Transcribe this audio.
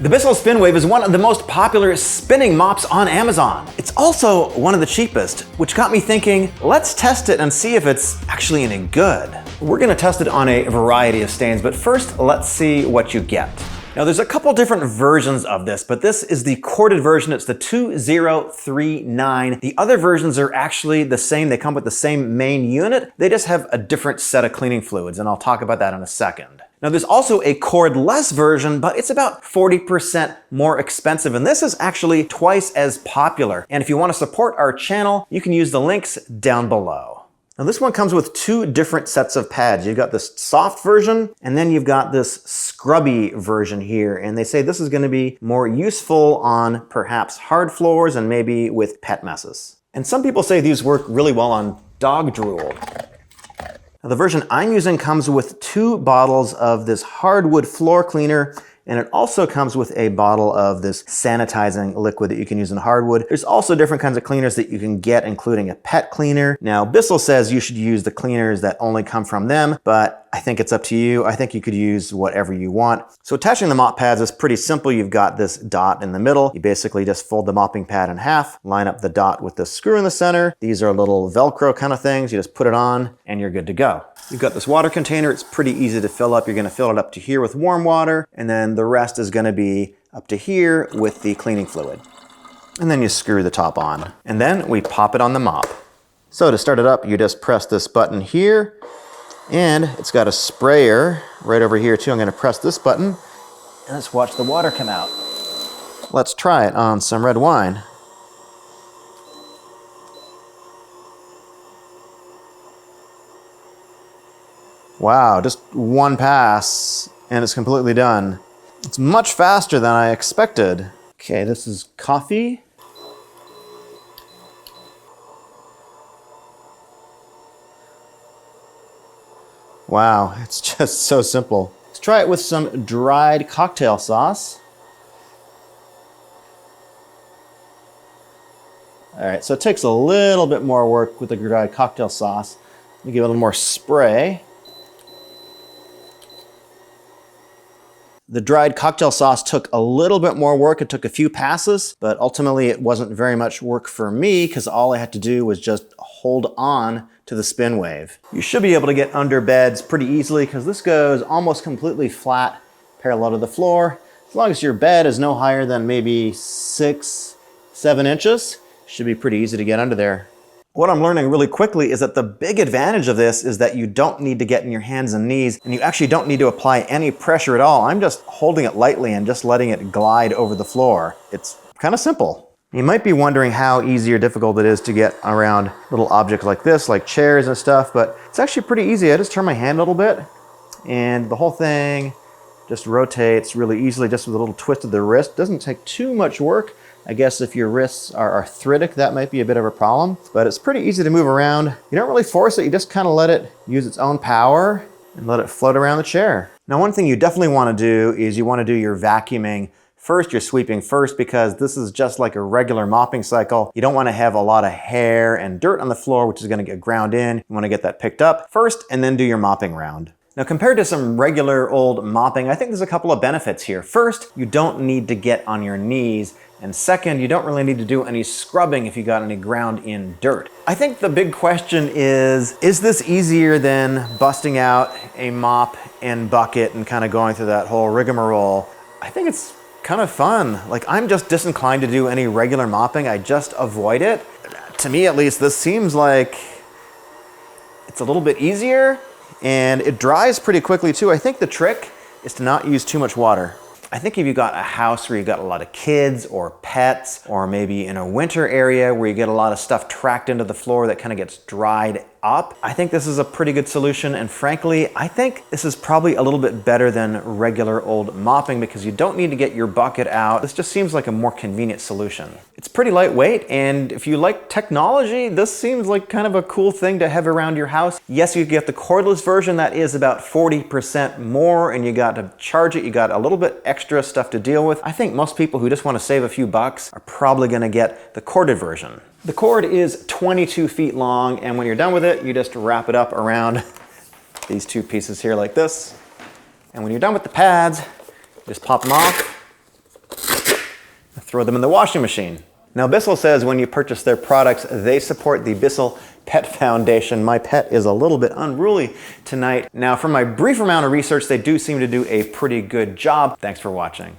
The Bissell SpinWave is one of the most popular spinning mops on Amazon. It's also one of the cheapest, which got me thinking, let's test it and see if it's actually any good. We're gonna test it on a variety of stains, but first let's see what you get. Now there's a couple different versions of this, but this is the corded version. It's the 2039. The other versions are actually the same. They come with the same main unit. They just have a different set of cleaning fluids, and I'll talk about that in a second. Now there's also a cordless version, but it's about 40% more expensive, and this is actually twice as popular. And if you want to support our channel, you can use the links down below. Now this one comes with two different sets of pads. You've got this soft version, and then you've got this scrubby version here. And they say this is going to be more useful on perhaps hard floors and maybe with pet messes. And some people say these work really well on dog drool. Now, the version I'm using comes with 2 bottles of this hardwood floor cleaner, and it also comes with a bottle of this sanitizing liquid that you can use in hardwood. There's also different kinds of cleaners that you can get, including a pet cleaner. Now, Bissell says you should use the cleaners that only come from them, but I think it's up to you. I think you could use whatever you want. So attaching the mop pads is pretty simple. You've got this dot in the middle. You basically just fold the mopping pad in half, line up the dot with the screw in the center. These are little Velcro kind of things. You just put it on and you're good to go. You've got this water container. It's pretty easy to fill up. You're gonna fill it up to here with warm water, and then the rest is gonna be up to here with the cleaning fluid. And then you screw the top on. And then we pop it on the mop. So to start it up, you just press this button here, and it's got a sprayer right over here too. I'm gonna press this button, and let's watch the water come out. Let's try it on some red wine. Wow, just one pass and it's completely done. It's much faster than I expected. Okay, this is coffee. Wow, it's just so simple. Let's try it with some dried cocktail sauce. All right, so it takes a little bit more work with the dried cocktail sauce. Let me give it a little more spray. The dried cocktail sauce took a little bit more work. It took a few passes, but ultimately it wasn't very much work for me because all I had to do was just hold on to the SpinWave. You should be able to get under beds pretty easily because this goes almost completely flat parallel to the floor. As long as your bed is no higher than maybe 6-7 inches, it should be pretty easy to get under there. What I'm learning really quickly is that the big advantage of this is that you don't need to get in your hands and knees, and you actually don't need to apply any pressure at all. I'm just holding it lightly and just letting it glide over the floor. It's kind of simple. You might be wondering how easy or difficult it is to get around little objects like this, like chairs and stuff, but it's actually pretty easy. I just turn my hand a little bit, and the whole thing just rotates really easily, just with a little twist of the wrist. Doesn't take too much work. I guess if your wrists are arthritic, that might be a bit of a problem, but it's pretty easy to move around. You don't really force it, you just kind of let it use its own power and let it float around the chair. Now, one thing you definitely want to do is you want to do your vacuuming first, your sweeping first, because this is just like a regular mopping cycle. You don't want to have a lot of hair and dirt on the floor, which is going to get ground in. You want to get that picked up first and then do your mopping round. Now, compared to some regular old mopping, I think there's a couple of benefits here. First, you don't need to get on your knees. And second, you don't really need to do any scrubbing if you got any ground in dirt. I think the big question is this easier than busting out a mop and bucket and kind of going through that whole rigmarole? I think it's kind of fun. Like, I'm just disinclined to do any regular mopping. I just avoid it. To me, at least, this seems like it's a little bit easier and it dries pretty quickly too. I think the trick is to not use too much water. I think if you got a house where you got a lot of kids or pets, or maybe in a winter area where you get a lot of stuff tracked into the floor that kind of gets dried up, I think this is a pretty good solution. And frankly, I think this is probably a little bit better than regular old mopping because you don't need to get your bucket out. This just seems like a more convenient solution. It's pretty lightweight, and if you like technology, this seems like kind of a cool thing to have around your house. Yes, you get the cordless version that is about 40% more, and you got to charge it. You got a little bit extra stuff to deal with. I think most people who just want to save a few bucks are probably going to get the corded version. The cord is 22 feet long, and when you're done with it, you just wrap it up around these two pieces here like this. And when you're done with the pads, just pop them off, throw them in the washing machine. Now, Bissell says when you purchase their products, they support the Bissell Pet Foundation. My pet is a little bit unruly tonight. Now, from my brief amount of research, they do seem to do a pretty good job. Thanks for watching.